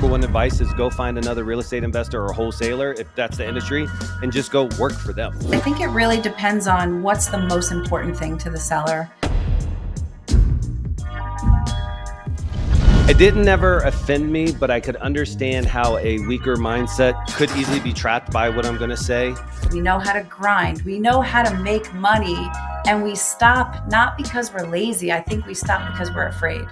number one advice is go find another real estate investor or wholesaler, if that's the industry, and just go work for them. I think it really depends on what's the most important thing to the seller. It didn't ever offend me, but I could understand how a weaker mindset could easily be trapped by what I'm going to say. We know how to grind. We know how to make money. And we stop not because we're lazy. I think we stop because we're afraid.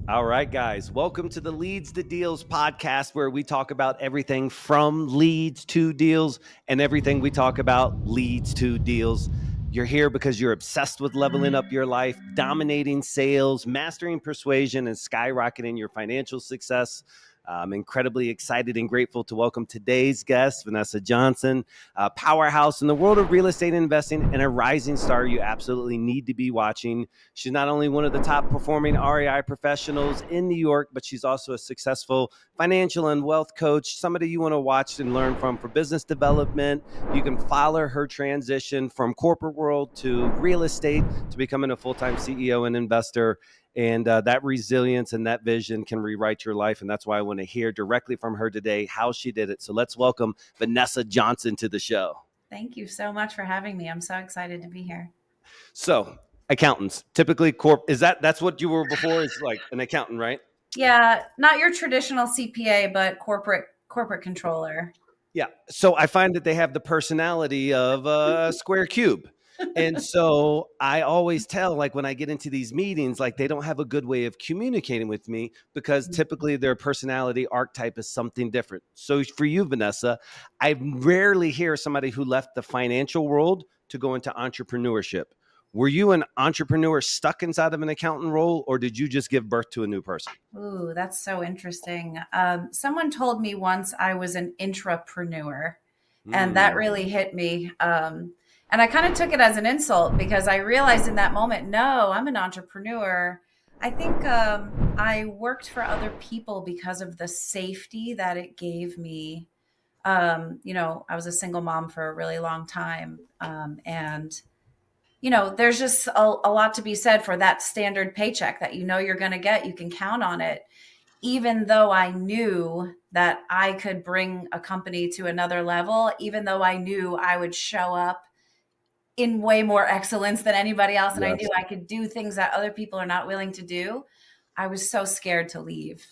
All right, guys, welcome to the Leads to Deals podcast, where we talk about everything from leads to deals and everything we talk about leads to deals. You're here because you're obsessed with leveling up your life, dominating sales, mastering persuasion, and skyrocketing your financial success. I'm incredibly excited and grateful to welcome today's guest, Vanessa Johnson, a powerhouse in the world of real estate investing and a rising star you absolutely need to be watching. She's not only one of the top performing REI professionals in New York, but she's also a successful financial and wealth coach, somebody you want to watch and learn from for business development. You can follow her transition from corporate world to real estate to becoming a full-time CEO and investor. And that resilience and that vision can rewrite your life. And that's why I want to hear directly from her today how she did it. So let's welcome Vanessa Johnson to the show. Thank you so much for having me. I'm so excited to be here. So accountants, typically that's what you were before, is like an accountant, right? Yeah, not your traditional CPA, but corporate controller. Yeah. So I find that they have the personality of a square cube. And so I always tell, like, when I get into these meetings, like, they don't have a good way of communicating with me because typically their personality archetype is something different. So for you, Vanessa, I rarely hear somebody who left the financial world to go into entrepreneurship. Were you an entrepreneur stuck inside of an accountant role, or did you just give birth to a new person? Ooh, that's so interesting. Someone told me once I was an intrapreneur, and that really hit me. And I kind of took it as an insult because I realized in that moment, no, I'm an entrepreneur. I think I worked for other people because of the safety that it gave me. I was a single mom for a really long time. And there's just a lot to be said for that standard paycheck that you're going to get. You can count on it. Even though I knew that I could bring a company to another level, even though I knew I would show up in way more excellence than anybody else. And yes. I knew I could do things that other people are not willing to do. I was so scared to leave.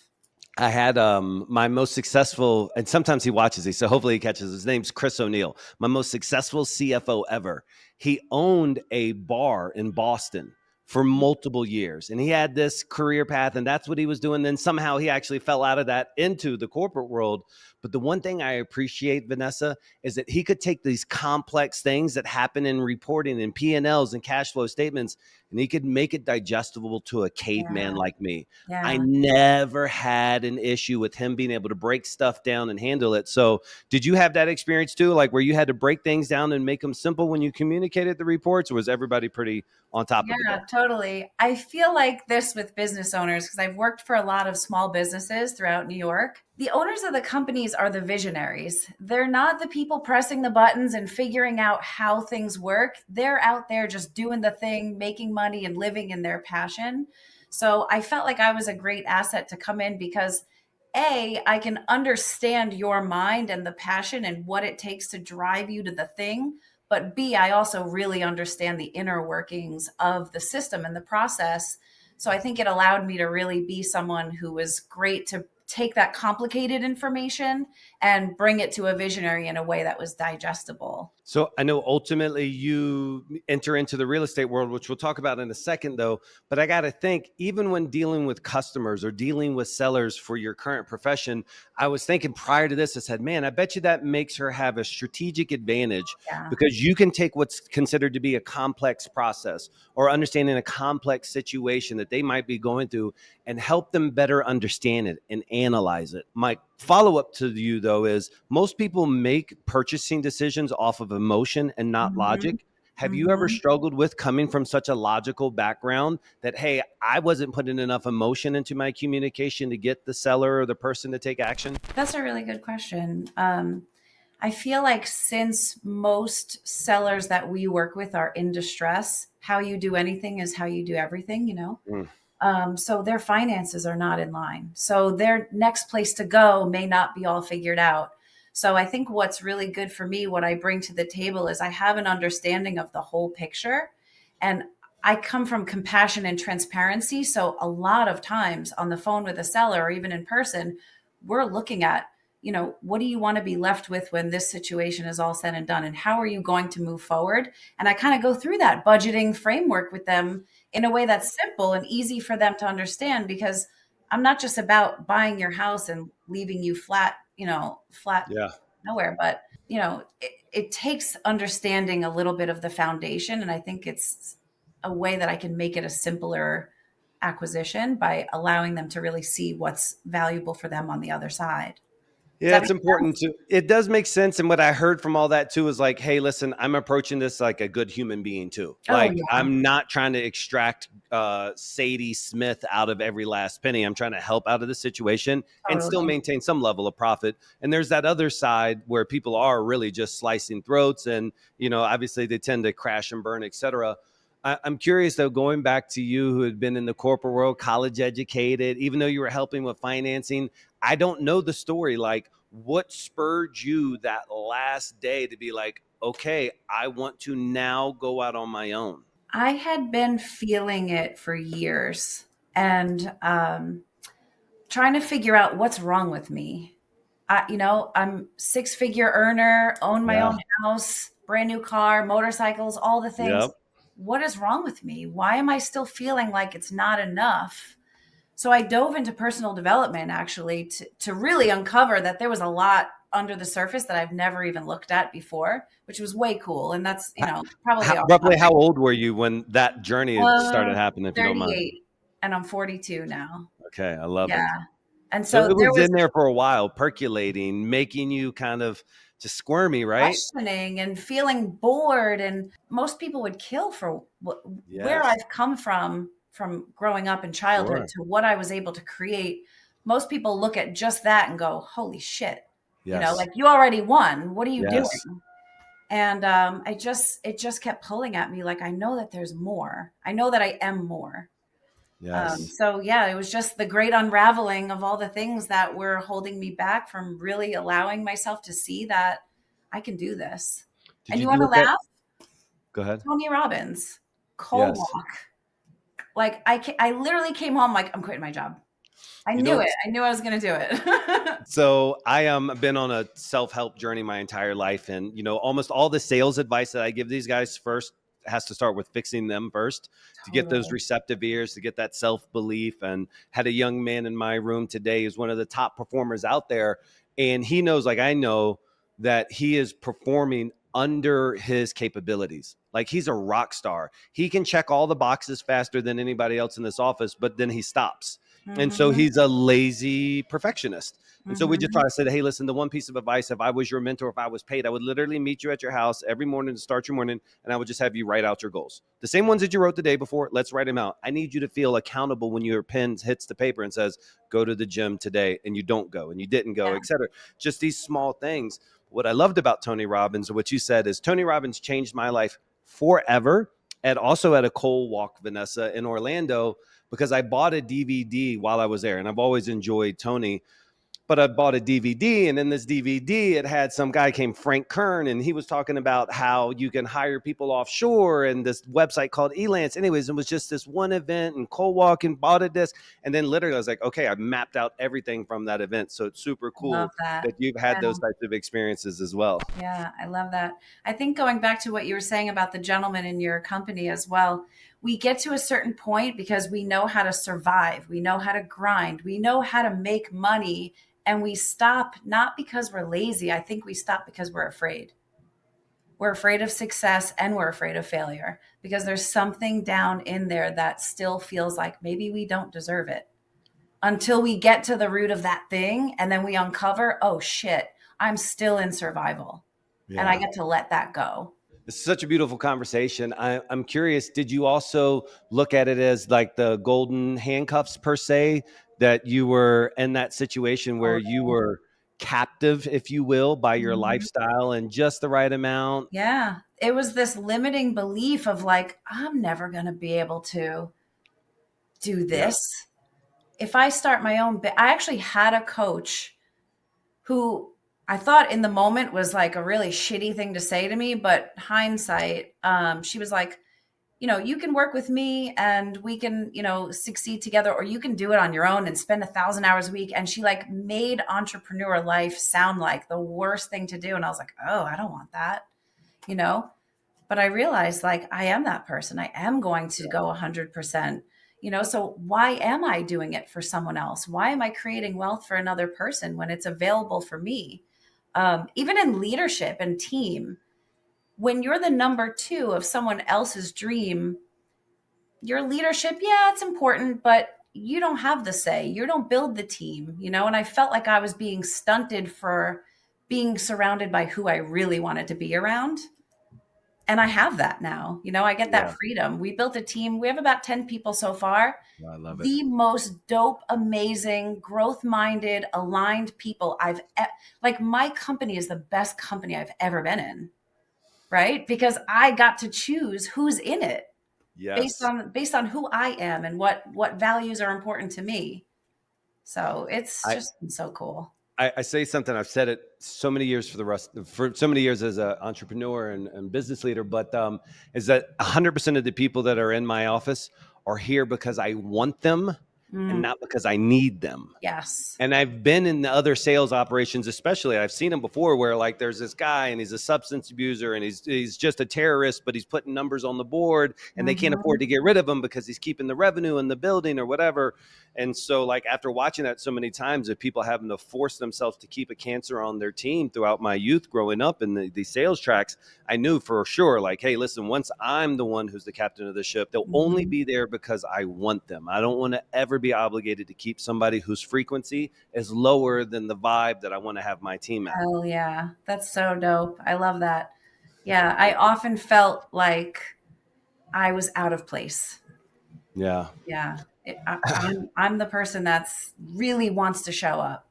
I had my most successful, and sometimes he watches these, so hopefully he catches. His name's Chris O'Neill, my most successful CFO ever. He owned a bar in Boston for multiple years, and he had this career path, and that's what he was doing. Then somehow he actually fell out of that into the corporate world. But the one thing I appreciate, Vanessa, is that he could take these complex things that happen in reporting and P&Ls and cash flow statements, and he could make it digestible to a caveman like me. Yeah. I never had an issue with him being able to break stuff down and handle it. So did you have that experience too? Like where you had to break things down and make them simple when you communicated the reports, or was everybody pretty on top of it? Yeah, totally. I feel like this with business owners, because I've worked for a lot of small businesses throughout New York. The owners of the companies are the visionaries. They're not the people pressing the buttons and figuring out how things work. They're out there just doing the thing, making money and living in their passion. So I felt like I was a great asset to come in because A, I can understand your mind and the passion and what it takes to drive you to the thing. But B, I also really understand the inner workings of the system and the process. So I think it allowed me to really be someone who was great to take that complicated information and bring it to a visionary in a way that was digestible. So I know ultimately you enter into the real estate world, which we'll talk about in a second though, but I got to think, even when dealing with customers or dealing with sellers for your current profession, I was thinking prior to this, I said, man, I bet you that makes her have a strategic advantage because you can take what's considered to be a complex process or understanding a complex situation that they might be going through and help them better understand it and analyze it. My follow-up to you though is most people make purchasing decisions off of emotion and not logic. Have you ever struggled with coming from such a logical background that, hey, I wasn't putting enough emotion into my communication to get the seller or the person to take action? That's a really good question. I feel like since most sellers that we work with are in distress, how you do anything is how you do everything, you know? Mm. So their finances are not in line. So their next place to go may not be all figured out. So I think what's really good for me, what I bring to the table is I have an understanding of the whole picture. And I come from compassion and transparency. So a lot of times on the phone with a seller or even in person, we're looking at, you know, what do you want to be left with when this situation is all said and done? And how are you going to move forward? And I kind of go through that budgeting framework with them in a way that's simple and easy for them to understand, because I'm not just about buying your house and leaving you flat, you know, flat Yeah. nowhere, but you know, it takes understanding a little bit of the foundation. And I think it's a way that I can make it a simpler acquisition by allowing them to really see what's valuable for them on the other side. Does Yeah, that it's make important sense? to, it does make sense. And what I heard from all that too is like, hey, listen, I'm approaching this like a good human being too. Oh Like, yeah, I'm not trying to extract Sadie Smith out of every last penny. I'm trying to help out of the situation and still totally. maintain some level of profit. And there's that other side where people are really just slicing throats and, you know, obviously they tend to crash and burn, et cetera. I'm curious though, going back to you who had been in the corporate world, college educated, even though you were helping with financing, I don't know the story. Like, what spurred you that last day to be like, okay, I want to now go out on my own? I had been feeling it for years and trying to figure out what's wrong with me. I'm six-figure earner, own my Yeah. own house, brand new car, motorcycles, all the things. Yep. What is wrong with me? Why am I still feeling like it's not enough? So I dove into personal development actually to really uncover that there was a lot under the surface that I've never even looked at before, which was way cool. And that's, you know, probably off Roughly how topic. old were you when that journey had started happening, if you don't mind? 38 and I'm 42 now. Okay, I love Yeah. it. And So so it there was was in there for a while, percolating, making you kind of just squirmy, right? questioning and feeling bored, and most people would kill for where Yes. I've come from growing up in childhood Sure. to what I was able to create. Most people look at just that and go, holy shit, you know, Yes. like you already won, what are you Yes. doing? And it just kept pulling at me, like I know that there's more, I know that I am more. Yes. So yeah, it was just the great unraveling of all the things that were holding me back from really allowing myself to see that I can do this. Did And you you want to look at, laugh? go ahead. Tony Robbins, cold Yes. walk. Like I literally came home like I'm quitting my job. I You knew know, it. I knew I was going to do it. so I been on a self-help journey my entire life, and you know, almost all the sales advice that I give these guys first has to start with fixing them first, to get those Totally. receptive ears, to get that self-belief. And had a young man in my room today who's one of the top performers out there, and he knows, like I know, that he is performing under his capabilities. Like, he's a rock star. He can check all the boxes faster than anybody else in this office, but then he stops. And so Hmm. he's a lazy perfectionist. And so we just Hmm. try to say, hey, listen, the one piece of advice, if I was your mentor, if I was paid, I would literally meet you at your house every morning to start your morning, and I would just have you write out your goals. The same ones that you wrote the day before, let's write them out. I need you to feel accountable when your pen hits the paper and says, go to the gym today, and you don't go, and you didn't go, Yeah. et cetera. Just these small things. What I loved about Tony Robbins, and what you said, is Tony Robbins changed my life forever. And also at a coal walk, Vanessa, in Orlando, because I bought a DVD while I was there, and I've always enjoyed Tony. But I bought a DVD, and in this DVD, it had some guy named Frank Kern, and he was talking about how you can hire people offshore, and this website called Elance. Anyways, it was just this one event, and Cole walking bought a disc, and then literally I was like, okay, I mapped out everything from that event. So it's super I love cool that. that you've had Yeah. those types of experiences as well. Yeah, I love that. I think going back to what you were saying about the gentleman in your company as well, we get to a certain point because we know how to survive, we know how to grind, we know how to make money, and we stop not because we're lazy. I think we stop because we're afraid. We're afraid of success and we're afraid of failure because there's something down in there that still feels like maybe we don't deserve it until we get to the root of that thing and then we uncover, oh shit, I'm still in survival and I Yeah. get to let that go. It's such a beautiful conversation. I'm curious, did you also look at it as like the golden handcuffs per se, that you were in that situation where you Totally. were captive, if you will, by your Mhm. lifestyle and just the right amount. Yeah. It was this limiting belief of like, I'm never going to be able to do Yeah. this. If I start my own, I actually had a coach who I thought in the moment was like a really shitty thing to say to me, but hindsight, she was like, you can work with me and we can, succeed together, or you can do it on your own and spend 1,000 hours a week. And she like made entrepreneur life sound like the worst thing to do. And I was like, oh, I don't want that, you know? But I realized like I am that person. I am going to go 100%. So why am I doing it for someone else? Why am I creating wealth for another person when it's available for me? Even in leadership and team, when you're the number two of someone else's dream, your leadership, yeah, it's important, but you don't have the say. You don't build the team, and I felt like I was being stunted for being surrounded by who I really wanted to be around. And I have that now. I get that Yeah. freedom. We built a team. We have about 10 people so far. I love it. The most dope, amazing, growth-minded, aligned people like my company is the best company I've ever been in, right? Because I got to choose who's in it based Yes. on who I am and what values are important to me. So it's I, just been so cool. I say something. I've said it so many years for so many years as an entrepreneur and business leader, but is that 100% of the people that are in my office are here because I want them and Mm, not because I need them. yes. And I've been in the other sales operations, especially. I've seen them before, where like there's this guy and he's a substance abuser and he's just a terrorist, but he's putting numbers on the board, and they can't Mhm. afford to get rid of him because he's keeping the revenue in the building or whatever. And so, like after watching that so many times, of people having to force themselves to keep a cancer on their team throughout my youth, growing up in the sales tracks, I knew for sure, like, hey, listen, once I'm the one who's the captain of the ship, they'll only Mhm. be there because I want them. I don't want to ever be obligated to keep somebody whose frequency is lower than the vibe that I want to have my team at. Hell yeah. That's so dope. I love that. Yeah, I often felt like I was out of place. Yeah. Yeah. I'm the person that's really wants to show up.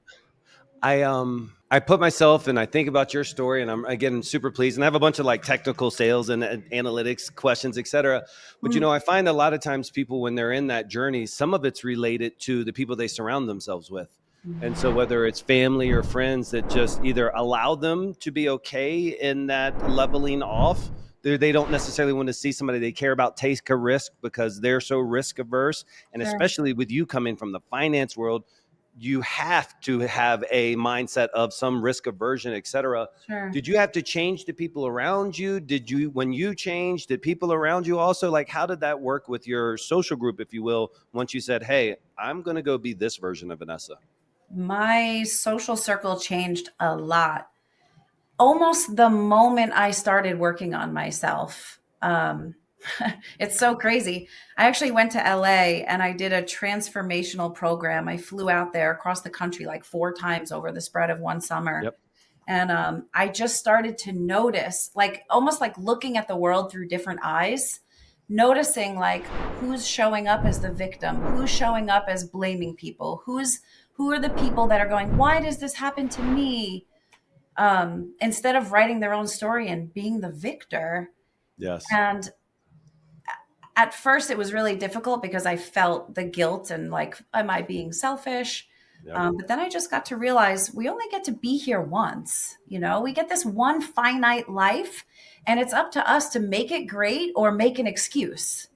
I put myself and I think about your story, and I'm again super pleased, and I have a bunch of like technical sales and analytics questions, etc. But Mm. I find a lot of times people, when they're in that journey, some of it's related to the people they surround themselves with. And so Mhm. whether it's family or friends that just either allow them to be okay in that leveling off, they don't necessarily want to see somebody they care about take a risk because they're so risk averse. And Sure. especially with you coming from the finance world, you have to have a mindset of some risk aversion, et cetera. Sure. Did you have to change the people around you? When you changed, did people around you also, like, how did that work with your social group, if you will, once you said, hey, I'm going to go be this version of Vanessa? My social circle changed a lot. Almost the moment I started working on myself. It's so crazy. I actually went to LA and I did a transformational program. I flew out there across the country like 4 times over the spread of one summer. Yep. And I just started to notice, like almost like looking at the world through different eyes, noticing like who's showing up as the victim, who's showing up as blaming people, who are the people that are going, why does this happen to me? Instead of writing their own story and being the victor. Yes. And at first, it was really difficult because I felt the guilt and like, am I being selfish? Yep. But then I just got to realize we only get to be here once. We get this one finite life, and it's up to us to make it great or make an excuse.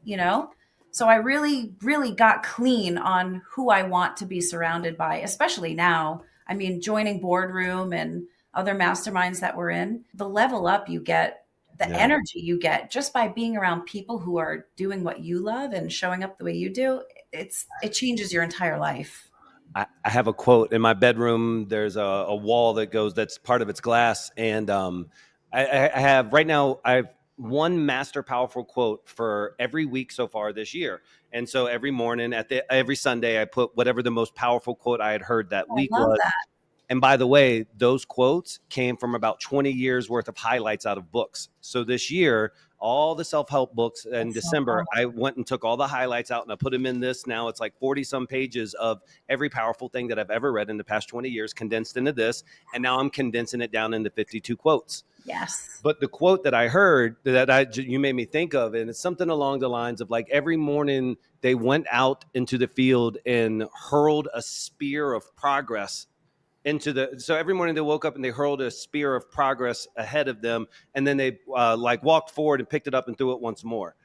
So I really, really got clean on who I want to be surrounded by, especially now. I mean, joining boardroom and other masterminds that we're in, the level up you get, the Yeah. energy you get just by being around people who are doing what you love and showing up the way you do, it changes your entire life. I have a quote in my bedroom. There's a wall that's part of its glass. And I have right now, I have one master powerful quote for every week so far this year. And so every morning every Sunday, I put whatever the most powerful quote I had heard that I week love was. that. And by the way, those quotes came from about 20 years worth of highlights out of books. So this year, all the self-help books in That's so December, cool. I went and took all the highlights out and I put them in this. Now it's like 40 some pages of every powerful thing that I've ever read in the past 20 years condensed into this. And now I'm condensing it down into 52 quotes. Yes. But the quote that I heard you made me think of, and it's something along the lines of like every morning they went out into the field and hurled a spear of progress so every morning they woke up and they hurled a spear of progress ahead of them, and then they like walked forward and picked it up and threw it once more.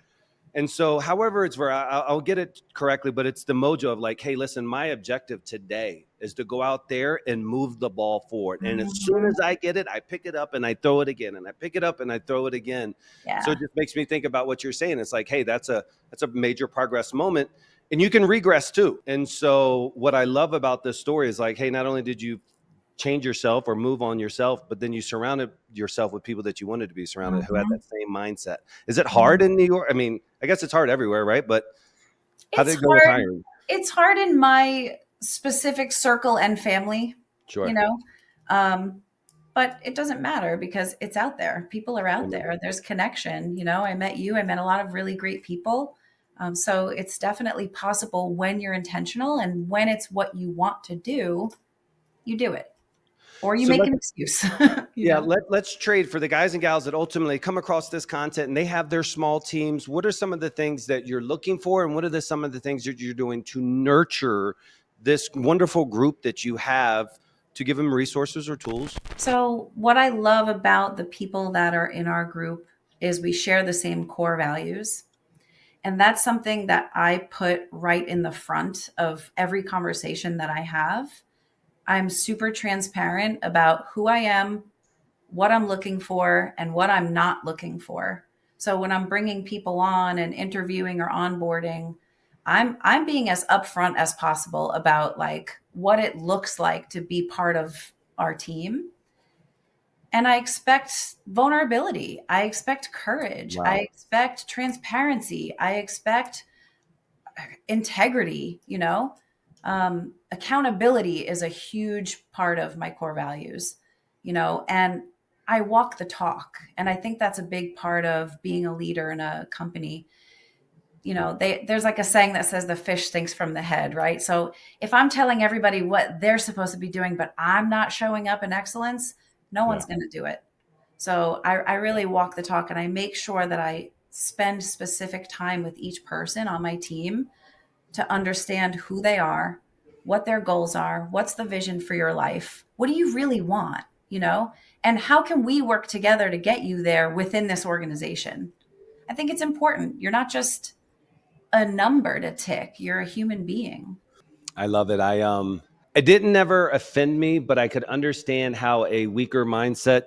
And so, however, I'll get it correctly, but it's the mojo of like, hey, listen, my objective today is to go out there and move the ball forward. And as soon Mhm. as I get it, I pick it up and I throw it again, and I pick it up and I throw it again. So Yeah. it just makes me think about what you're saying. It's like, hey, that's a major progress moment, and you can regress too. And so, what I love about this story is like, hey, not only did you change yourself or move on yourself, but then you surrounded yourself with people that you wanted to be surrounded who had Mhm. that same mindset. Is it hard Mhm. in New York? I mean, I guess it's hard everywhere, right? But how did It's it go with hard. hiring? It's hard in my specific circle and family, you Sure. know. Um, but it doesn't matter because it's out there. People are out Amen. there. There's connection. I met you. I met a lot of really great people. So it's definitely possible when you're intentional and when it's what you want to do, you do it, or you So make let's an excuse. you yeah, know. let's trade for the guys and gals that ultimately come across this content and they have their small teams. What are some of the things that you're looking for, and what are some of the things that you're doing to nurture this wonderful group that you have to give them resources or tools? So what I love about the people that are in our group is we share the same core values. And that's something that I put right in the front of every conversation that I have. I'm super transparent about who I am, what I'm looking for, and what I'm not looking for. So when I'm bringing people on and interviewing or onboarding, I'm being as upfront as possible about like what it looks like to be part of our team. And I expect vulnerability. I expect courage. I Wow. expect transparency. I expect integrity, accountability is a huge part of my core values, and I walk the talk. And I think that's a big part of being a leader in a company. There's like a saying that says the fish stinks from the head, right? So if I'm telling everybody what they're supposed to be doing, but I'm not showing up in excellence, no Yeah. one's going to do it. So I really walk the talk, and I make sure that I spend specific time with each person on my team to understand who they are, what their goals are, what's the vision for your life, what do you really want, and how can we work together to get you there within this organization? I think it's important. You're not just a number to tick, you're a human being. I love it. It didn't never offend me, but I could understand how a weaker mindset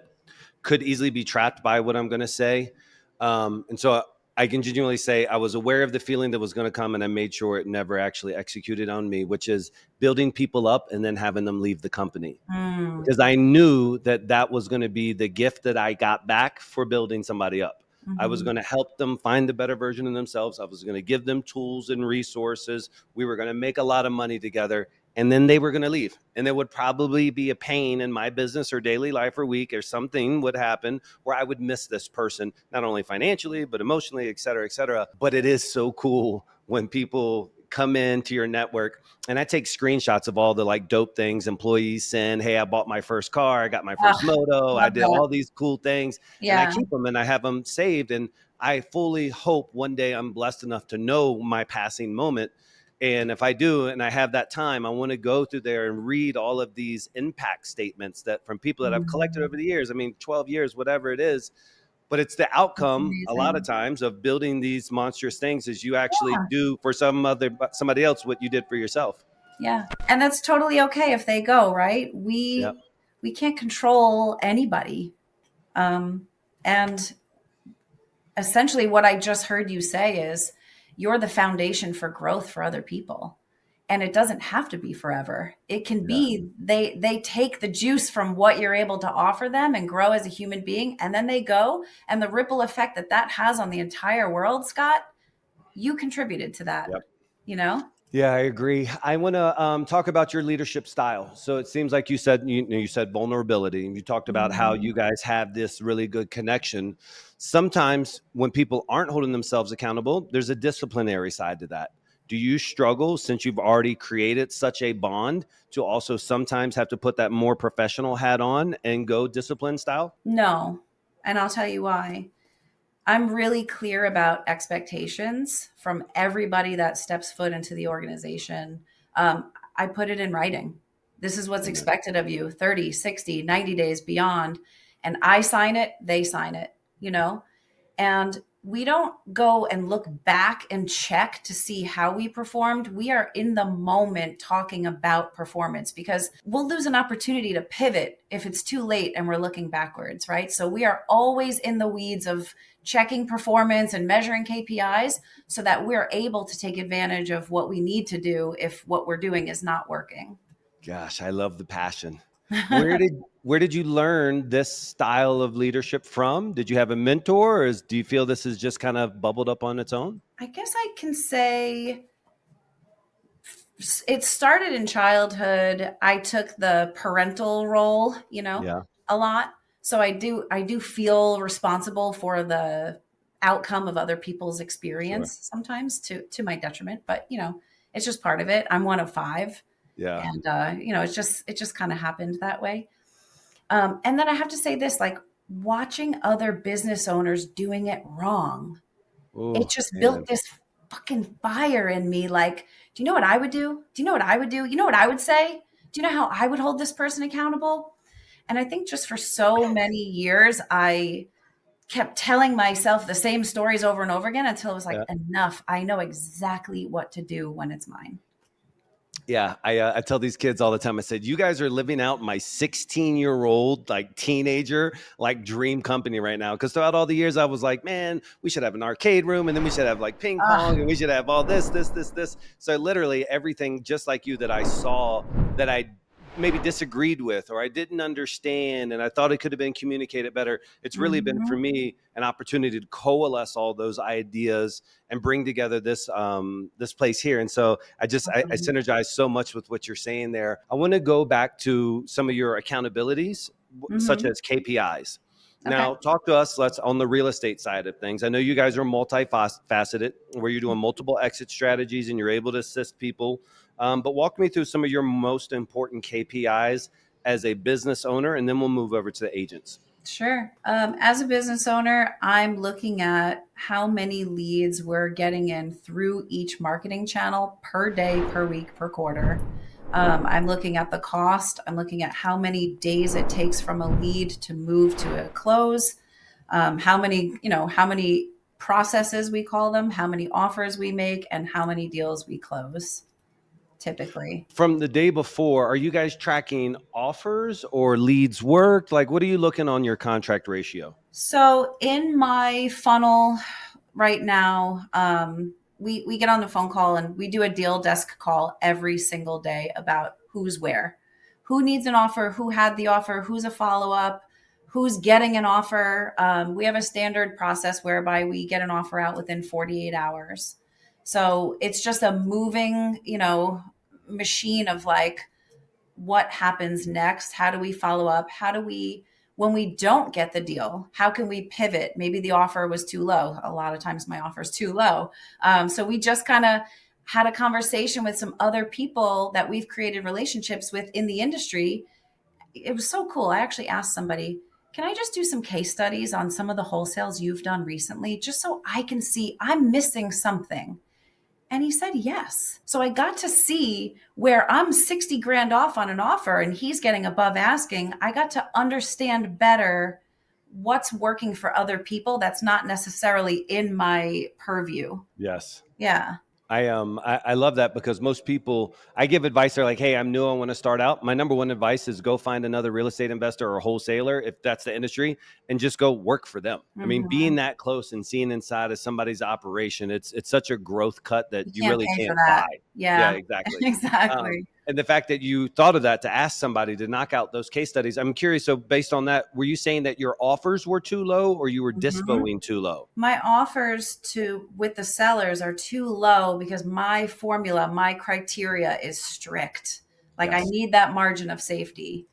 could easily be trapped by what I'm going to say. And so I can genuinely say I was aware of the feeling that was going to come, and I made sure it never actually executed on me, which is building people up and then having them leave the company. Mm, Because I knew that that was going to be the gift that I got back for building somebody up. I was mhm. going to help them find the better version of themselves. I was going to give them tools and resources. We were going to make a lot of money together, and then they were going to leave. And there would probably be a pain in my business or daily life or week, or something would happen where I would miss this person, not only financially, but emotionally, et cetera, et cetera. But it is so cool when people come into your network, and I take screenshots of all the like dope things employees send. Hey, I bought my first car. I got my Ah, first moto. I love did that. all these cool things, and I Yeah. keep them and I have them saved. And I fully hope one day I'm blessed enough to know my passing moment. And if I do, and I have that time, I want to go through there and read all of these impact statements that from people that I've collected Mm, over the years. I mean, 12 years, whatever it is, but it's the that's outcome a lot of amazing. times of building these monstrous things is you actually Yeah. do for somebody else what you did for yourself. Yeah. And that's totally okay if they go, right? Yeah. We can't control anybody. Um, and essentially what I just heard you say is you're the foundation for growth for other people. And it doesn't have to be forever. It can Yeah. be they take the juice from what you're able to offer them and grow as a human being, and then they go, and the ripple effect that that has on the entire world, Scott, you contributed to that, Yep. you know? Yeah, I agree. I want to talk about your leadership style. So it seems like you said vulnerability, and you talked about how Mhm. you guys have this really good connection. Sometimes when people aren't holding themselves accountable, there's a disciplinary side to that. Do you struggle, since you've already created such a bond, to also sometimes have to put that more professional hat on and go discipline style? No, and I'll tell you why. I'm really clear about expectations from everybody that steps foot into the organization. I put it in writing. This is what's Amen. expected of you 30, 60, 90 days beyond. And I sign it, they sign it, you know? And we don't go and look back and check to see how we performed. We are in the moment talking about performance because we'll lose an opportunity to pivot if it's too late and we're looking backwards, right? So we are always in the weeds of checking performance and measuring KPIs so that we're able to take advantage of what we need to do if what we're doing is not working. Gosh, I love the passion. Where did you learn this style of leadership from? Did you have a mentor, or do you feel this is just kind of bubbled up on its own? I guess I can say it started in childhood. I took the parental role, Yeah, a lot. So I do feel responsible for the outcome of other people's sure. experience sometimes to my detriment, but it's just part of it. I'm one of five, Yeah. and it just kind of happened that way. And then I have to say this, like watching other business owners doing it wrong, it Oh, just built man. this fucking fire in me. Like, do you know what I would do? Do you know what I would do? You know what I would say? Do you know how I would hold this person accountable? And I think just for so many years, I kept telling myself the same stories over and over again until it was like, Yeah. enough. I know exactly what to do when it's mine. Yeah, I tell these kids all the time. I said, "You guys are living out my 16-year-old like teenager like dream company right now." Because throughout all the years, I was like, "Man, we should have an arcade room, and then we should have like ping Ah, pong, and we should have all this." So literally everything, just like you, that I saw that I maybe disagreed with or I didn't understand, and I thought it could have been communicated better. It's really been for mhm, me an opportunity to coalesce all those ideas and bring together this place here. And so I mhm, synergize so much with what you're saying there. I want to go back to some of your accountabilities, such mhm. as KPIs. Okay. Now, talk to us. Let's on the real estate side of things. I know you guys are multifaceted, where you're doing multiple exit strategies and you're able to assist people. But walk me through some of your most important KPIs as a business owner, and then we'll move over to the agents. Sure. As a business owner, I'm looking at how many leads we're getting in through each marketing channel per day, per week, per quarter. I'm looking at the cost. I'm looking at how many days it takes from a lead to move to a close. How many processes we call them, how many offers we make, and how many deals we close typically. From the day before, are you guys tracking offers or leads worked? Like, what are you looking on your contract ratio? So in my funnel right now, we get on the phone call and we do a deal desk call every single day about who's where, who needs an offer, who had the offer, who's a follow up, who's getting an offer. We have a standard process whereby we get an offer out within 48 hours. So it's just a moving, machine of like what happens next? How do we follow up? How do we, when we don't get the deal, how can we pivot? Maybe the offer was too low. A lot of times my offer is too low. So we just kind of had a conversation with some other people that we've created relationships with in the industry. It was so cool. I actually asked somebody, can I just do some case studies on some of the wholesales you've done recently, just so I can see I'm missing something? And he said yes. So I got to see where I'm 60 grand off on an offer and he's getting above asking. I got to understand better what's working for other people that's not necessarily in my purview. Yes. Yeah. I love that, because most people, I give advice, they're like, "Hey, I'm new, I want to start out." My number one advice is go find another real estate investor or wholesaler, if that's the industry, and just go work for them. I mean, being Mhm. that close and seeing inside of somebody's operation, it's such a growth cut You that you can't really pay for can't buy. that. Yeah, Yeah, exactly. Um, exactly. And the fact that you thought of that to ask somebody to knock out those case studies, I'm curious. So based on that, were you saying that your offers were too low or you were Mhm. dispoing too low? My offers to with the sellers are too low because my formula, my criteria is strict. Like I Yes. need that margin of safety.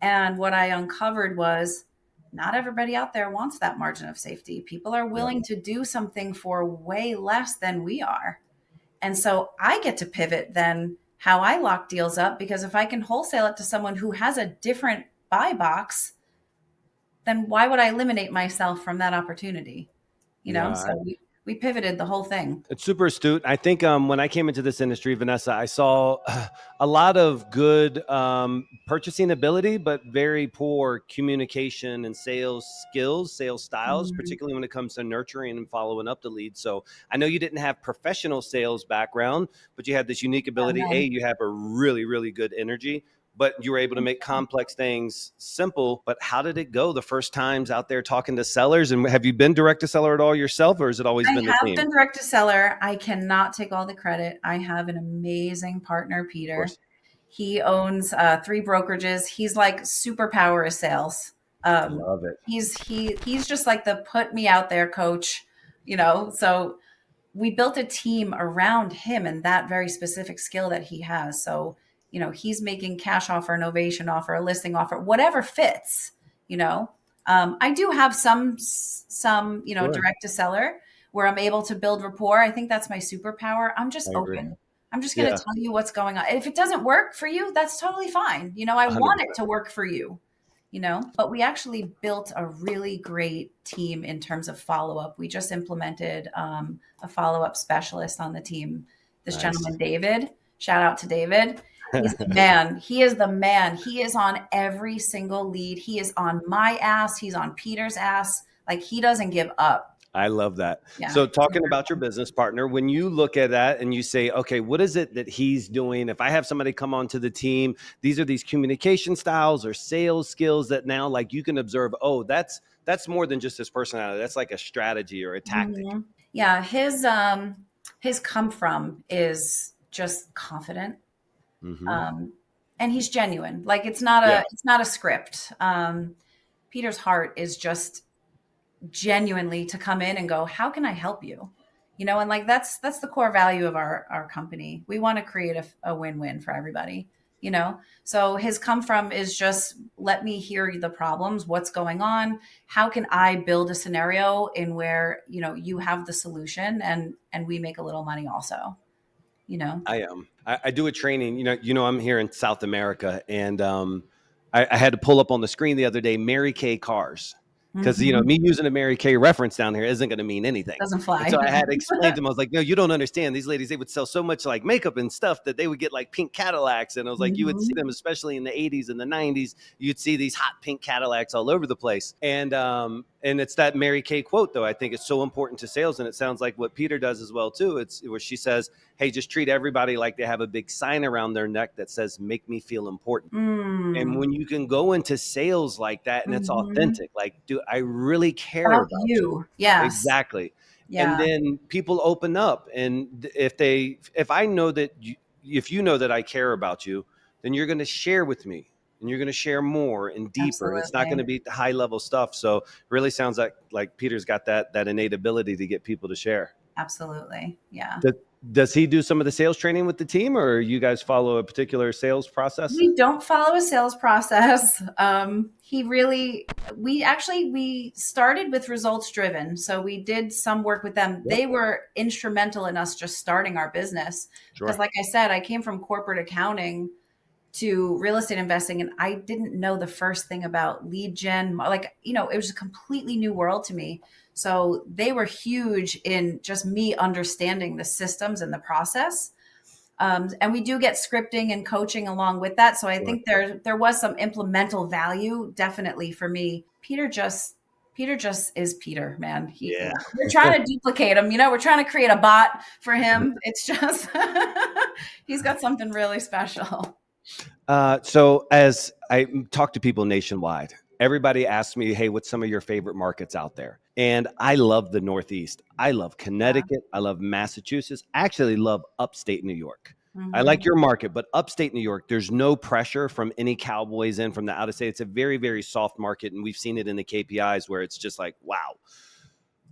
And what I uncovered was not everybody out there wants that margin of safety. People are Yep. willing to do something for way less than we are. And so I get to pivot then how I lock deals up because if I can wholesale it to someone who has a different buy box, then why would I eliminate myself from that opportunity? Yeah. So we pivoted the whole thing. It's super astute. I think when I came into this industry, Vanessa, I saw a lot of good purchasing ability, but very poor communication and sales skills, sales styles, Mhm. particularly when it comes to nurturing and following up the lead. So I know you didn't have professional sales background, but you had this unique Oh, ability. A, man. you have a really, really good energy, but you were able to make complex things simple. But how did it go the first times out there talking to sellers? And have you been direct to seller at all yourself, or has it always I been the have team? been direct to seller. I cannot take all the credit. I have an amazing partner, Of Peter. course. He owns 3 brokerages. He's like superpower of sales. Um, Love it. he's just like the put me out there coach, So we built a team around him and that very specific skill that he has. So, he's making cash offer, an ovation offer, a listing offer, whatever fits, you know. I do have some, Sure. direct to seller where I'm able to build rapport. I think that's my superpower. I'm just I agree. open. I'm just going to Yeah, tell you what's going on. If it doesn't work for you, that's totally fine. I want it 100%. to work for you, but we actually built a really great team in terms of follow up. We just implemented a follow up specialist on the team. This Nice. gentleman, David, shout out to David. He's the man. He is the man. He is on every single lead. He is on my ass. He's on Peter's ass. Like he doesn't give up. I love that. Yeah. So talking about your business partner, when you look at that and you say, okay, what is it that he's doing? If I have somebody come onto the team, these are these communication styles or sales skills that now like you can observe, oh, that's more than just his personality. That's like a strategy or a tactic. Mhm. Yeah. His come from is just confident. Hmm. Um, and he's genuine. Like Yeah. it's not a script. Peter's heart is just genuinely to come in and go, how can I help you? And like that's the core value of our company. We want to create a win-win for everybody. So his come from is just let me hear the problems, what's going on, how can I build a scenario in where you have the solution and we make a little money also. you know I am. I do a training. I'm here in South America, and I had to pull up on the screen the other day Mary Kay cars because Mhm. me using a Mary Kay reference down here isn't going to mean anything. Doesn't And fly. so I had to explain to them. I was like, "No, you don't understand. These ladies, they would sell so much like makeup and stuff that they would get like pink Cadillacs." And I was like, "You would see Mhm. them, especially in the '80s and the '90s. You'd see these hot pink Cadillacs all over the place." And it's that Mary Kay quote, though. I think it's so important to sales, and it sounds like what Peter does as well too. It's where she says, hey, just treat everybody like they have a big sign around their neck that says, make me feel important. And Mm. when you can go into sales like that and it's Mhm. authentic, like, do I really care About about you? you. Yes. Exactly. And Yeah, then people open up. And if I know that if you know that I care about you, then you're going to share with me and you're going to share more and deeper. And it's not going absolutely. to be the high level stuff. So really sounds like Peter's got that innate ability to get people to share. Absolutely. Yeah. Does, does he do some of the sales training with the team, or you guys follow a particular sales process? We don't follow a sales process. We started with results driven. So we did some work with them. Yep. They were instrumental in us just starting our business. Because Sure. like I said, I came from corporate accounting to real estate investing and I didn't know the first thing about lead gen. Like, it was a completely new world to me. So they were huge in just me understanding the systems and the process. And we do get scripting and coaching along with that. So I Sure. think there was some implemental value definitely for me. Peter just is Peter, man. Yeah. We're trying to duplicate him. We're trying to create a bot for him. It's just he's got something really special. So as I talk to people nationwide, everybody asks me, hey, what's some of your favorite markets out there? And I love the Northeast. I love Yeah. Connecticut. I love Massachusetts. I actually love upstate New York. I like Mm-hmm. your market, but upstate New York, there's no pressure from any cowboys in from the out of state. It's a very, very soft market. And we've seen it in the KPIs where it's just like, wow.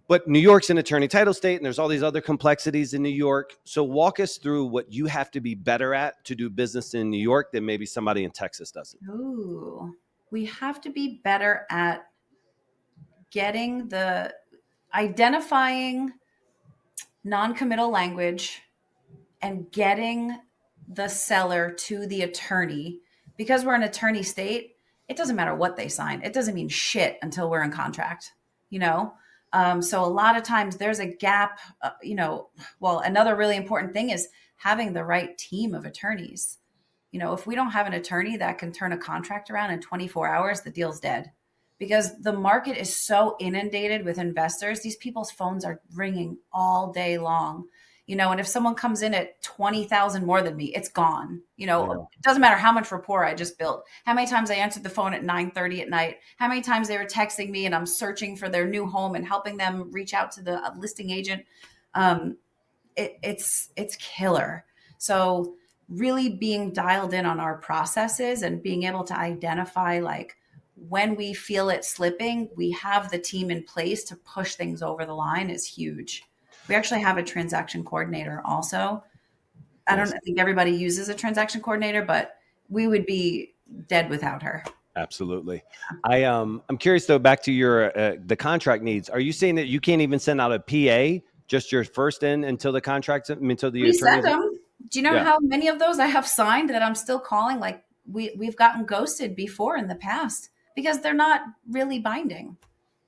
But New York's an attorney title state, and there's all these other complexities in New York. So walk us through what you have to be better at to do business in New York than maybe somebody in Texas doesn't. Ooh, we have to be better at getting the identifying non-committal language and getting the seller to the attorney. Because we're an attorney state, it doesn't matter what they sign. It doesn't mean shit until we're in contract, you know? So a lot of times there's a gap, well, another really important thing is having the right team of attorneys. If we don't have an attorney that can turn a contract around in 24 hours, the deal's dead, because the market is so inundated with investors. These people's phones are ringing all day long. And if someone comes in at 20,000 more than me, it's gone. It doesn't matter how much rapport I just built, how many times I answered the phone at 9:30 at night, how many times they were texting me and I'm searching for their new home and helping them reach out to the listing agent. It's killer. So really being dialed in on our processes and being able to identify, like, when we feel it slipping, we have the team in place to push things over the line is huge. We actually have a transaction coordinator also. I don't think everybody uses a transaction coordinator, but we would be dead without her. Absolutely. I'm curious though, back to your the contract needs. Are you saying that you can't even send out a PA, just your first in until the contracts, until the We send attorneys? them. Do you know how many of those I have signed that I'm still calling? Like we've gotten ghosted before in the past because they're not really binding.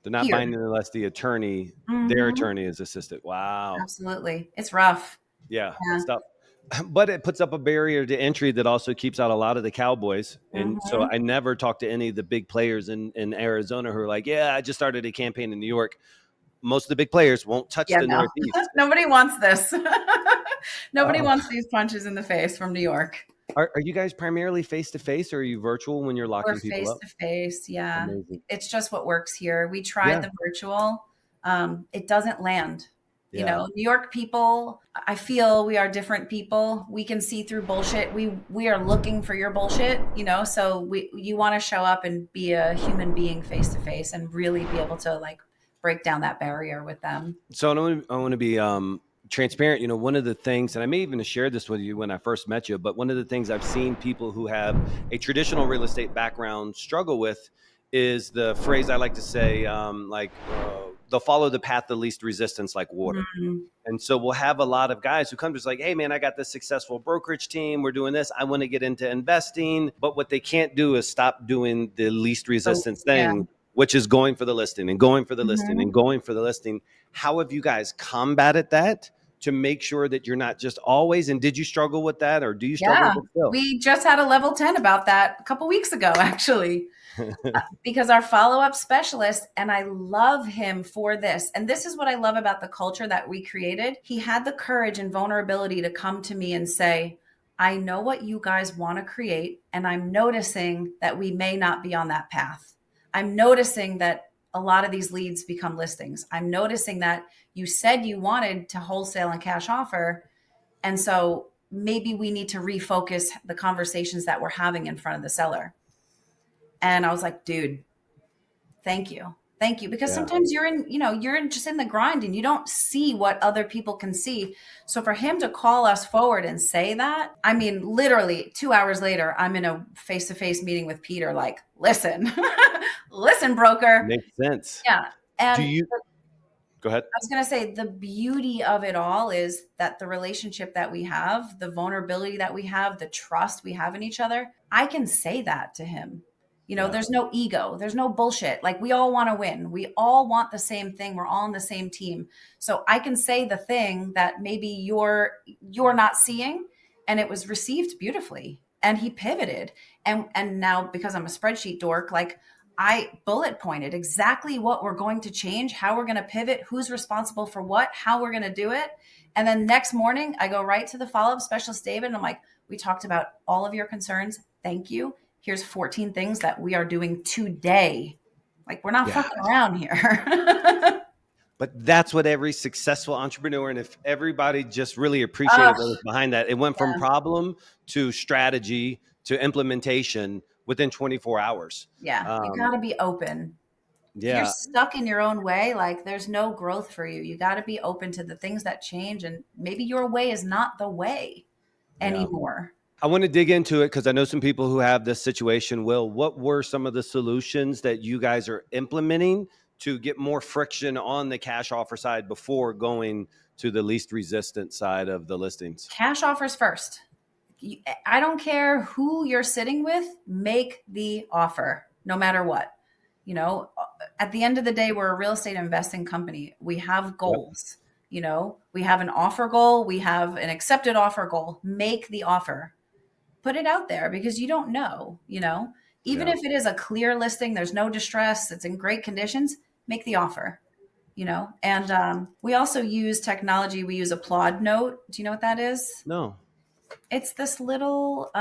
They're not binding unless the attorney, their attorney is assisted. Wow. Absolutely. It's rough. Yeah. Stuff. But it puts up a barrier to entry that also keeps out a lot of the cowboys. And so I never talk to any of the big players in Arizona who are like, yeah, I just started a campaign in New York. Most of the big players won't touch the Northeast. Nobody wants this. Nobody wants these punches in the face from New York. Are you guys primarily face-to-face, or are you virtual when you're locking people up? Face-to-face, yeah. Amazing. It's just what works here. We tried the virtual. It doesn't land. New York people, I feel we are different people. We can see through bullshit. We are looking for your bullshit, so you want to show up and be a human being face-to-face and really be able to, like, break down that barrier with them. So I want to be transparent. One of the things, and I may even have shared this with you when I first met you, but one of the things I've seen people who have a traditional real estate background struggle with is the phrase I like to say, they'll follow the path of least resistance like water. Mm-hmm. And so we'll have a lot of guys who come to us like, hey man, I got this successful brokerage team. We're doing this. I want to get into investing. But what they can't do is stop doing the least resistance thing, which is going for the listing and going for the listing and going for the listing. How have you guys combated that to make sure that you're not just always, and did you struggle with that, or do you struggle with still? We just had a level 10 about that a couple weeks ago, actually, because our follow-up specialist, and I love him for this. And this is what I love about the culture that we created. He had the courage and vulnerability to come to me and say, I know what you guys want to create, and I'm noticing that we may not be on that path. I'm noticing that a lot of these leads become listings. I'm noticing that you said you wanted to wholesale and cash offer. And so maybe we need to refocus the conversations that we're having in front of the seller. And I was like, dude, thank you. Thank you. Because sometimes you're just in the grind and you don't see what other people can see. So for him to call us forward and say that, I mean, literally 2 hours later, I'm in a face-to-face meeting with Peter, like, listen, listen, broker. Makes sense. Yeah. And go ahead. I was going to say, the beauty of it all is that the relationship that we have, the vulnerability that we have, the trust we have in each other, I can say that to him. There's no ego. There's no bullshit. Like, we all want to win. We all want the same thing. We're all on the same team. So I can say the thing that maybe you're not seeing, and it was received beautifully. And he pivoted. And now, because I'm a spreadsheet dork, like, I bullet pointed exactly what we're going to change, how we're going to pivot, who's responsible for what, how we're going to do it. And then next morning, I go right to the follow-up specialist, David, and I'm like, we talked about all of your concerns. Thank you. Here's 14 things that we are doing today. Like, we're not fucking around here. But that's what every successful entrepreneur, and if everybody just really Oh, appreciated what was behind that, it went from yeah. problem to strategy to implementation within 24 hours. Yeah. You got Um, to be open. If you're yeah, stuck in your own way, like there's no growth for you. You got to be open to the things that change. And maybe your way is not the way yeah. anymore. I want to dig into it because I know some people who have this situation. Will, what were some of the solutions that you guys are implementing to get more friction on the cash offer side before going to the least resistant side of the listings? Cash offers first. I don't care who you're sitting with, make the offer no matter what. You know, at the end of the day, we're a real estate investing company. We have Yep. goals. You know, we have an offer goal, we have an accepted offer goal. Make the offer, put it out there because you don't know, you know, even Yeah. if it is a clear listing, there's no distress, it's in great conditions, make the offer, you know. And we also use technology. We use Applaud Note. Do you know what that is? No. It's this little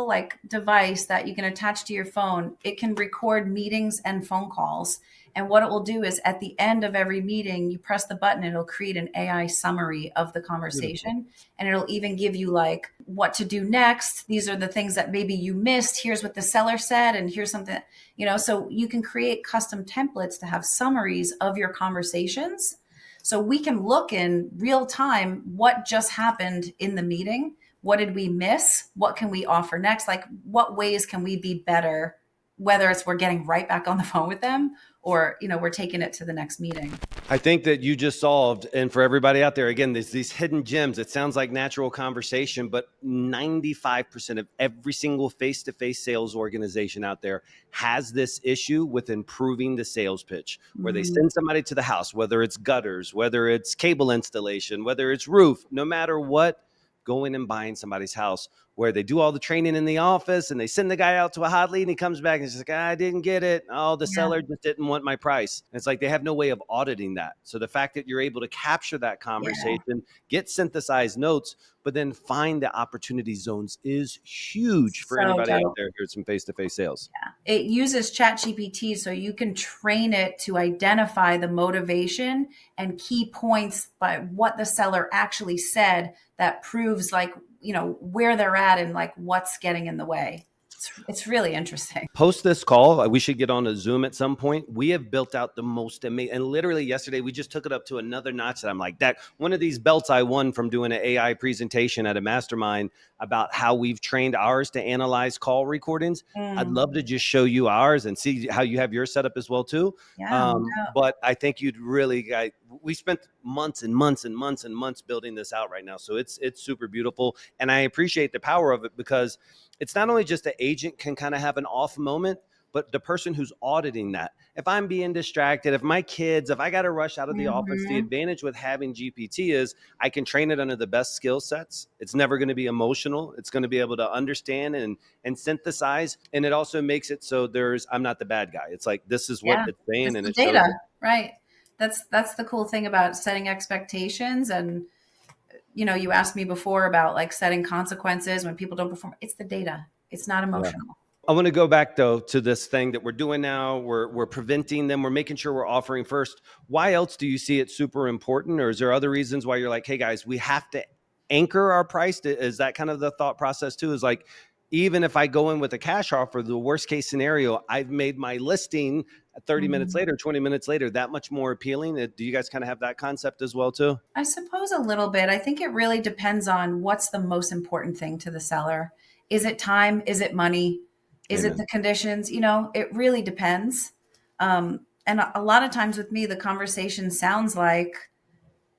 like device that you can attach to your phone. It can record meetings and phone calls. And what it will do is at the end of every meeting, you press the button, and it'll create an AI summary of the Beautiful. conversation. And it'll even give you like what to do next. These are the things that maybe you missed. Here's what the seller said. And here's something, you know, so you can create custom templates to have summaries of your conversations, so we can look in real time what just happened in the meeting. What did we miss? What can we offer next? Like, what ways can we be better? Whether it's we're getting right back on the phone with them or, you know, we're taking it to the next meeting. I think that you just solved, and for everybody out there, again, there's these hidden gems. It sounds like natural conversation, but 95% of every single face-to-face sales organization out there has this issue with improving the sales pitch, where they Mhm. send somebody to the house, whether it's gutters, whether it's cable installation, whether it's roof, no matter what, going and buying somebody's house, where they do all the training in the office and they send the guy out to a hot lead and he comes back and he's like, I didn't get it. Oh, the Yeah. seller just didn't want my price. And it's like they have no way of auditing that. So the fact that you're able to capture that Yeah. conversation, get synthesized notes, but then find the opportunity zones is huge for So anybody out dope. there who's some face-to-face sales. It uses ChatGPT so you can train it to identify the motivation and key points by what the seller actually said that proves like, you know, where they're at and like what's getting in the way. It's really interesting. Post this call, we should get on a Zoom at some point. We have built out the most amazing, and literally yesterday we just took it up to another notch. That I'm like, that one of these belts I won from doing an AI presentation at a mastermind about how we've trained ours to analyze call recordings. I'd Mm, love to just show you ours and see how you have your setup as well too. yeah, no doubt. But I think you'd really, we spent months and months and months and months building this out right now, so it's super beautiful, and I appreciate the power of it because it's not only just the agent can kind of have an off moment, but the person who's auditing that. If I'm being distracted, if my kids, if I got to rush out of the office, the Mhm. advantage with having GPT is I can train it under the best skill sets. It's never going to be emotional. It's going to be able to understand and synthesize. And it also makes it so I'm not the bad guy. It's like, this is what Yeah, it's saying it's and the it shows data, it. right? That's the cool thing about setting expectations. And you know, you asked me before about like setting consequences when people don't perform. It's the data. It's not Yeah. emotional. I want to go back though to this thing that we're doing now. We're preventing them. We're making sure we're offering first. Why else do you see it super important, or is there other reasons why you're like, hey guys, we have to anchor our price? Is that kind of the thought process too? Is like, even if I go in with a cash offer, the worst case scenario, I've made my listing 30 minutes Mhm. later, 20 minutes later, that much more appealing. Do you guys kind of have that concept as well too? I suppose a little bit. I think it really depends on what's the most important thing to the seller. Is it time? Is it money? Is it Amen. the conditions? You know, it really depends. And a lot of times with me, the conversation sounds like,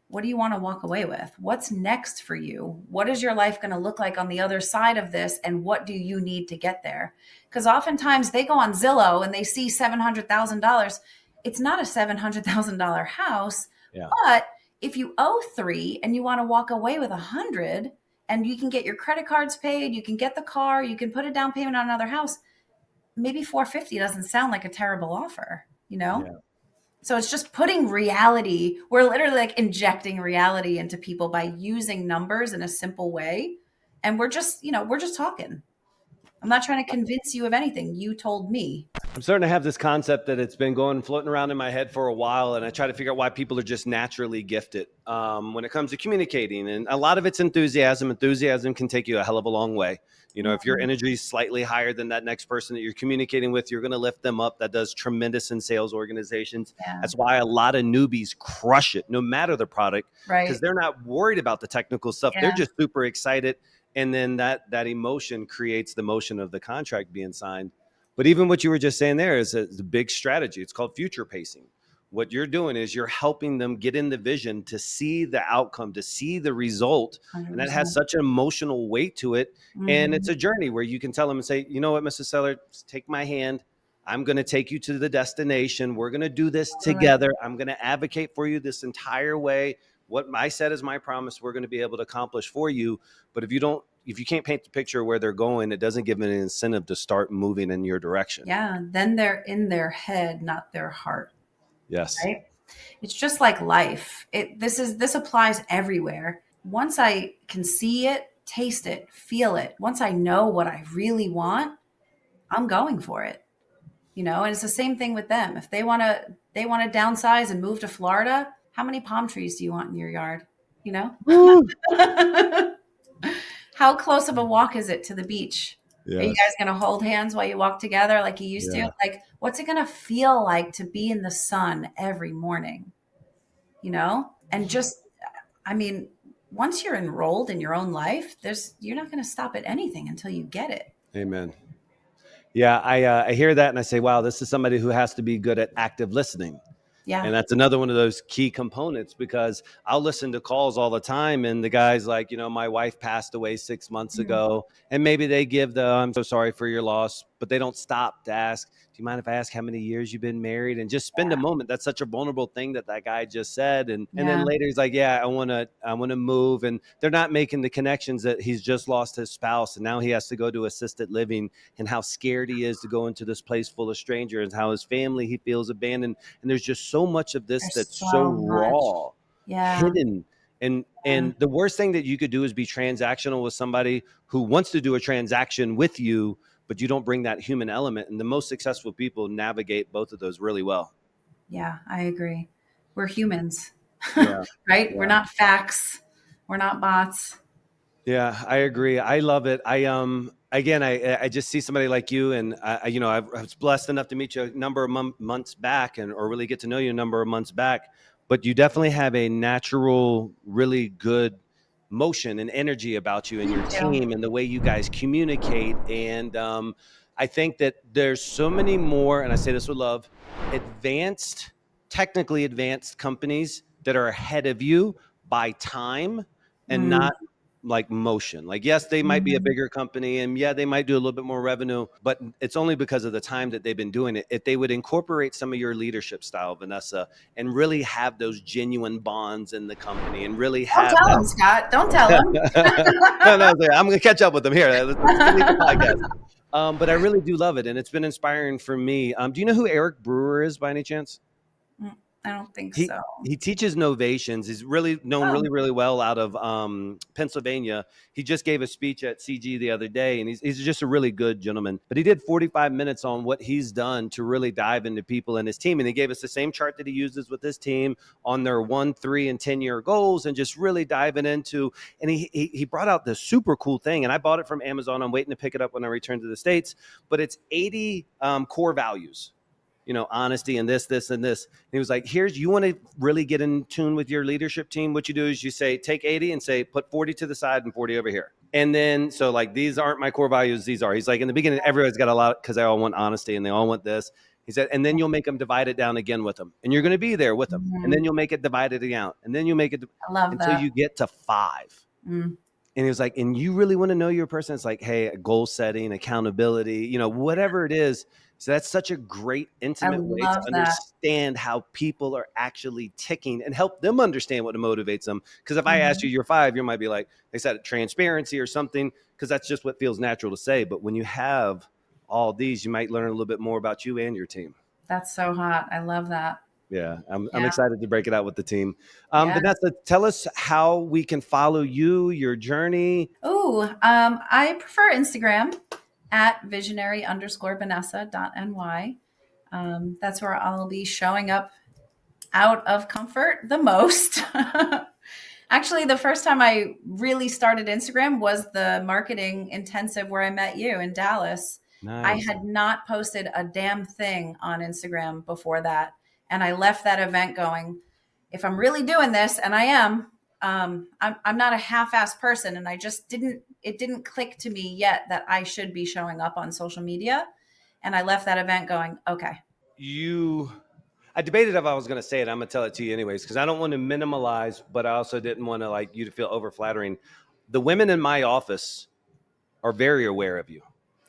what do you want to walk away with? What's next for you? What is your life going to look like on the other side of this? And what do you need to get there? Because oftentimes they go on Zillow and they see $700,000. It's not a $700,000 house, Yeah. but if you owe three and you want to walk away with 100, and you can get your credit cards paid, you can get the car, you can put a down payment on another house, maybe 450 doesn't sound like a terrible offer, you know? Yeah. So it's just putting reality. We're literally like injecting reality into people by using numbers in a simple way. And we're just, you know, we're just talking. I'm not trying to convince you of anything. You told me. I'm starting to have this concept that it's been going floating around in my head for a while, and I try to figure out why people are just naturally gifted when it comes to communicating. And a lot of it's enthusiasm. Enthusiasm can take you a hell of a long way. You know, if your energy is slightly higher than that next person that you're communicating with, you're going to lift them up. That does tremendous in sales organizations. Yeah. That's why a lot of newbies crush it, no matter the product, because Right. they're not worried about the technical stuff. They're Yeah. just super excited. And then that emotion creates the motion of the contract being signed. But even what you were just saying there is a big strategy. It's called future pacing. What you're doing is you're helping them get in the vision to see the outcome, to see the result. And that has 100%. such an emotional weight to it. And it's Mhm. a journey where you can tell them and say, you know what, Mrs. Seller, take my hand. I'm going to take you to the destination. We're going to do this Totally. together. I'm going to advocate for you this entire way. What I said is my promise, we're going to be able to accomplish for you. But if you can't paint the picture where they're going, it doesn't give them an incentive to start moving in your direction. Yeah. Then they're in their head, not their heart. Yes. Right. It's just like life. This applies everywhere. Once I can see it, taste it, feel it, once I know what I really want, I'm going for it. And it's the same thing with them. If they want to downsize and move to Florida, how many palm trees do you want in your yard? You know? Woo! How close of a walk is it to the beach? Are you Yes. guys going to hold hands while you walk together like you used to? Yeah. Like, what's it going to feel like to be in the sun every morning? And just, I mean, once you're enrolled in your own life, you're not going to stop at anything until you get it. Amen. Yeah, I hear that and I say, wow, this is somebody who has to be good at active listening. Yeah. And that's another one of those key components because I'll listen to calls all the time. And the guy's like, my wife passed away 6 months Mhm. ago. And maybe they give I'm so sorry for your loss, but they don't stop to ask, do you mind if I ask how many years you've been married? And just spend a moment. That's such a vulnerable thing that guy just said. And then Yeah. later he's like, yeah, I want to move. And they're not making the connections that he's just lost his spouse. And now he has to go to assisted living and how scared he is to go into this place full of strangers, how his family, he feels abandoned. And there's just so much of this There's that's so so much. raw, Yeah. hidden. And the worst thing that you could do is be transactional with somebody who wants to do a transaction with you, but you don't bring that human element. And the most successful people navigate both of those really well. Yeah, I agree. We're humans, Yeah. right? Yeah. We're not facts. We're not bots. Yeah, I agree. I love it. Again, I just see somebody like you, and I was blessed enough to meet you a number of months back, or really get to know you a number of months back. But you definitely have a natural, really good motion and energy about you and your Thank you. team, and the way you guys communicate. And I think that there's so many more, and I say this with love, technically advanced companies that are ahead of you by time and Mm, not like motion. Like, yes, they might be a mhm. bigger company and yeah, they might do a little bit more revenue, but it's only because of the time that they've been doing it. If they would incorporate some of your leadership style, Vanessa, and really have those genuine bonds in the company and really Don't have tell that. him, Scott. Don't tell him. No, I'm going to catch up with them here. Let's delete the podcast. But I really do love it. And it's been inspiring for me. Do you know who Eric Brewer is by any chance? I don't think He so. he teaches novations. He's really known Oh, really, really well out of Pennsylvania. He just gave a speech at CG the other day, and he's just a really good gentleman. But he did 45 minutes on what he's done to really dive into people and his team. And he gave us the same chart that he uses with his team on their 1, 3, and 10-year goals, and just really diving into. And he brought out this super cool thing, and I bought it from Amazon. I'm waiting to pick it up when I return to the States. But it's 80 core values. Honesty and this and this. And he was like, you want to really get in tune with your leadership team. What you do is you say, take 80 and say, put 40 to the side and 40 over here. And then, so like, these aren't my core values. These are, he's like, in the beginning, everybody's got a lot because they all want honesty and they all want this. He said, and then you'll make them divide it down again with them. And you're going to be there with them. And then you'll make it divided out. And then you'll make it I love until that. you get to 5. Mm, And he was like, and you really want to know your person? It's like, hey, goal setting, accountability, whatever it is. So that's such a great, I intimate way to love that. understand how people are actually ticking and help them understand what motivates them. Because if I asked you, Mhm. you're 5, you might be like, they said transparency or something, because that's just what feels natural to say. But when you have all these, you might learn a little bit more about you and your team. That's so hot. I love that. Yeah, I'm Yeah. excited to break it out with the team. Yeah. Vanessa, tell us how we can follow you, your journey. Oh, I prefer Instagram. at visionary_Vanessa.ny. That's where I'll be showing up out of comfort the most. Actually, the first time I really started Instagram was the marketing intensive where I met you in Dallas. I Nice. had not posted a damn thing on Instagram before that. And I left that event going, if I'm really doing this, and I am, I'm not a half-assed person. And it didn't click to me yet that I should be showing up on social media. And I left that event going, okay. I debated if I was going to say it. I'm going to tell it to you anyways, because I don't want to minimalize, but I also didn't want to like you to feel over flattering. The women in my office are very aware of you.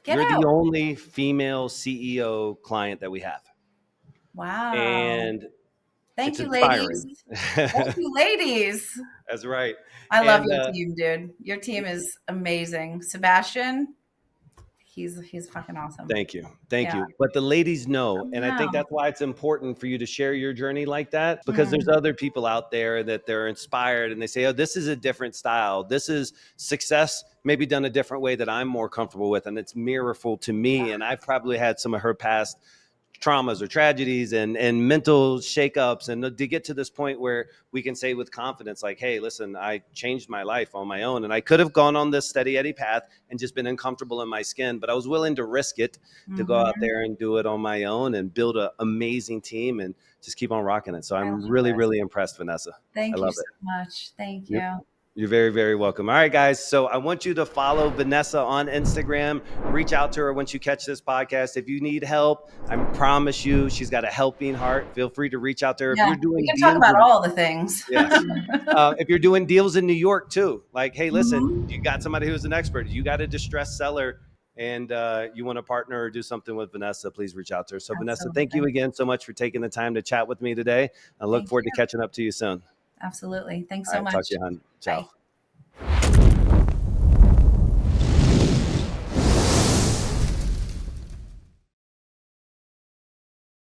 Get You're the out. only female CEO client that we have. Wow. And Thank it's you, inspiring. ladies. Thank you, ladies. That's right. I love And your team, dude. Your team is amazing. Sebastian, he's fucking awesome. thank you. Thank Yeah. you. But the ladies know. And I think Wow. that's why it's important for you to share your journey like that, because there's other people out there that they're inspired and they say, oh, this is a different style. This is success, maybe done a different way that I'm more comfortable with. And it's mirrorful to me. And I've probably had some of her past traumas or tragedies and mental shakeups, and to get to this point where we can say with confidence, like, hey, listen, I changed my life on my own, and I could have gone on this steady Eddie path and just been uncomfortable in my skin, but I was willing to risk it to go out there and do it on my own and build an amazing team and just keep on rocking it. So I'm really, really impressed, Vanessa. Thank I you love so it. much. Thank Yep. you. You're very, very welcome. All right, guys. So I want you to follow Vanessa on Instagram. Reach out to her once you catch this podcast. If you need help, I promise you she's got a helping heart. Feel free to reach out to her. If Yeah, you're we doing can talk deals about in, all the things. yes. If you're doing deals in New York too, like, hey, listen, Mhm. you got somebody who's an expert. You got a distressed seller and you want to partner or do something with Vanessa, please reach out to her. So Vanessa, thank you Absolutely. again so much for taking the time to chat with me today. I look Thank forward to you. catching up to you soon. Absolutely. Thanks All so right. Talk to much. you, hon. Ciao. Bye.